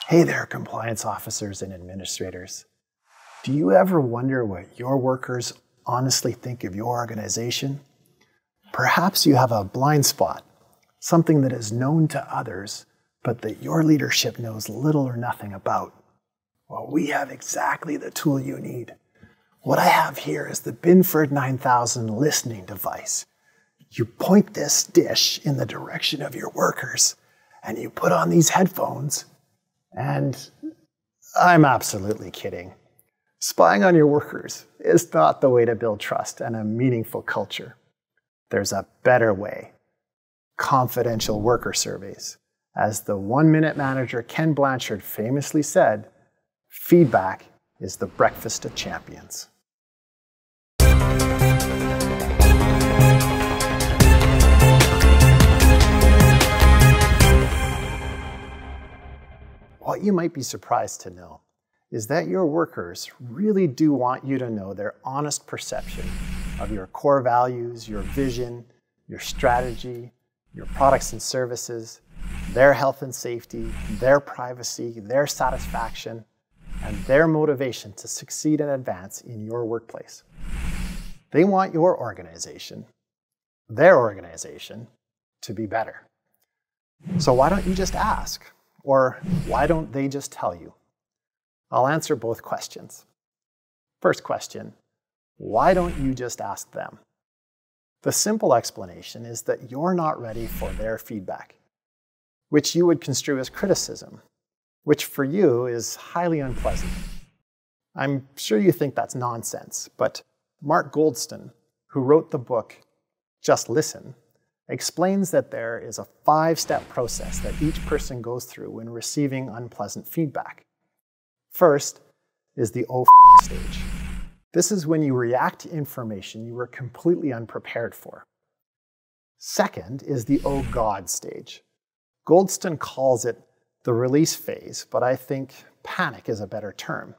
Hey there, compliance officers and administrators. Do you ever wonder what your workers honestly think of your organization? Perhaps you have a blind spot, something that is known to others, but that your leadership knows little or nothing about. Well, we have exactly the tool you need. What I have here is the Binford 9000 listening device. You point this dish in the direction of your workers, and you put on these headphones, and I'm absolutely kidding. Spying on your workers is not the way to build trust and a meaningful culture. There's a better way. Confidential worker surveys. As the one-minute manager Ken Blanchard famously said, feedback is the breakfast of champions. What you might be surprised to know is that your workers really do want you to know their honest perception of your core values, your vision, your strategy, your products and services, their health and safety, their privacy, their satisfaction, and their motivation to succeed and advance in your workplace. They want your organization, their organization, to be better. So why don't you just ask? Or why don't they just tell you? I'll answer both questions. First question, why don't you just ask them? The simple explanation is that you're not ready for their feedback, which you would construe as criticism, which for you is highly unpleasant. I'm sure you think that's nonsense, but Mark Goulston, who wrote the book Just Listen, explains that there is a 5-step process that each person goes through when receiving unpleasant feedback. First is the "oh f*** stage. This is when you react to information you were completely unprepared for. Second is the "oh god" stage. Goulston calls it the release phase, but I think panic is a better term.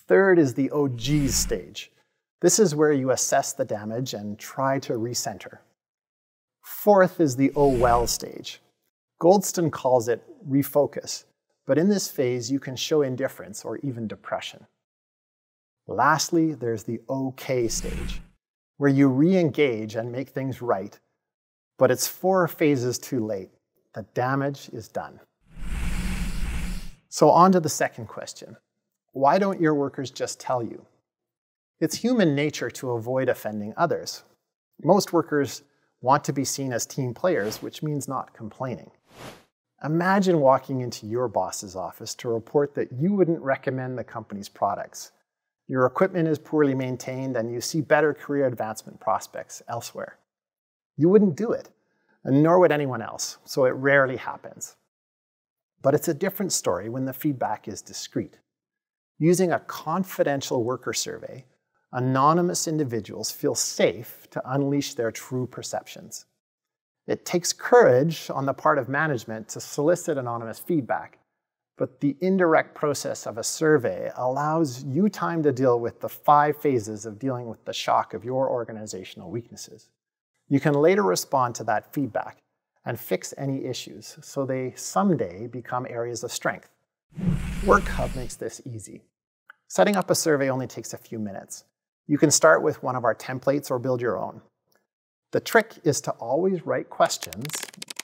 Third is the "oh geez" stage. This is where you assess the damage and try to recenter. Fourth is the "oh well" stage. Goulston calls it refocus, but in this phase you can show indifference or even depression. Lastly, there's the "okay" stage, where you re-engage and make things right, but it's 4 phases too late. The damage is done. So on to the second question. Why don't your workers just tell you? It's human nature to avoid offending others. Most workers want to be seen as team players, which means not complaining. Imagine walking into your boss's office to report that you wouldn't recommend the company's products. Your equipment is poorly maintained and you see better career advancement prospects elsewhere. You wouldn't do it, and nor would anyone else, so it rarely happens. But it's a different story when the feedback is discreet. Using a confidential worker survey, anonymous individuals feel safe to unleash their true perceptions. It takes courage on the part of management to solicit anonymous feedback, but the indirect process of a survey allows you time to deal with the 5 phases of dealing with the shock of your organizational weaknesses. You can later respond to that feedback and fix any issues so they someday become areas of strength. Workhub makes this easy. Setting up a survey only takes a few minutes. You can start with one of our templates or build your own. The trick is to always write questions,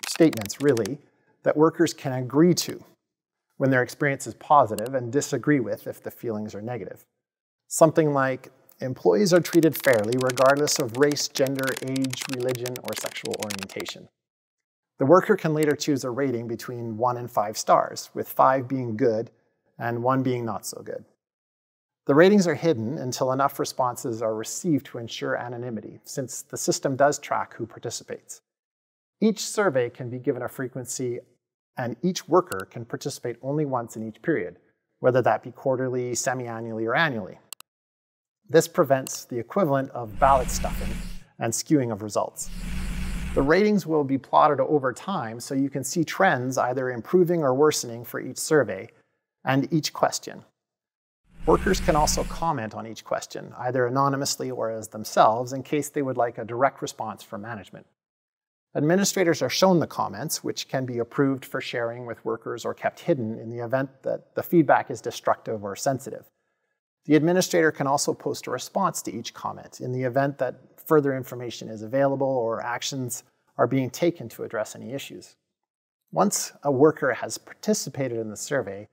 statements really, that workers can agree to when their experience is positive and disagree with if the feelings are negative. Something like, employees are treated fairly regardless of race, gender, age, religion, or sexual orientation. The worker can later choose a rating between 1 and 5 stars, with 5 being good and 1 being not so good. The ratings are hidden until enough responses are received to ensure anonymity, since the system does track who participates. Each survey can be given a frequency, and each worker can participate only once in each period, whether that be quarterly, semi-annually, or annually. This prevents the equivalent of ballot stuffing and skewing of results. The ratings will be plotted over time so you can see trends either improving or worsening for each survey and each question. Workers can also comment on each question, either anonymously or as themselves, in case they would like a direct response from management. Administrators are shown the comments, which can be approved for sharing with workers or kept hidden in the event that the feedback is destructive or sensitive. The administrator can also post a response to each comment in the event that further information is available or actions are being taken to address any issues. Once a worker has participated in the survey,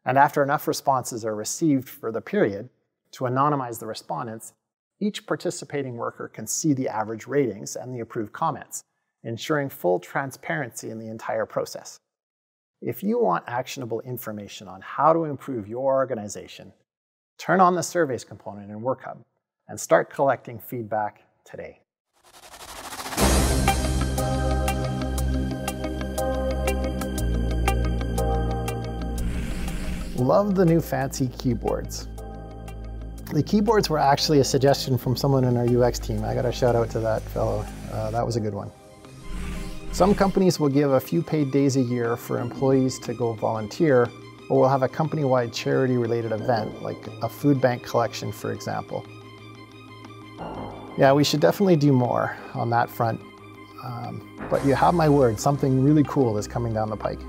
and after enough responses are received for the period to anonymize the respondents, each participating worker can see the average ratings and the approved comments, ensuring full transparency in the entire process. If you want actionable information on how to improve your organization, turn on the surveys component in Workhub and start collecting feedback today. Love the new fancy keyboards. The keyboards were actually a suggestion from someone in our UX team. I got a shout out to that fellow. That was a good one. Some companies will give a few paid days a year for employees to go volunteer, or will have a company-wide charity-related event, like a food bank collection, for example. Yeah, we should definitely do more on that front. But you have my word, something really cool is coming down the pike.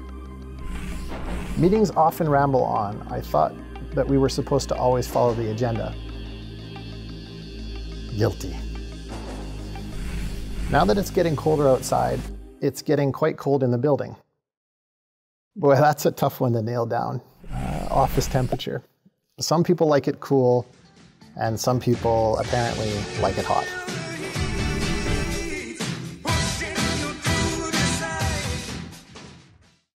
Meetings often ramble on. I thought that we were supposed to always follow the agenda. Guilty. Now that it's getting colder outside, it's getting quite cold in the building. Boy, that's a tough one to nail down. Office temperature. Some people like it cool, and some people apparently like it hot.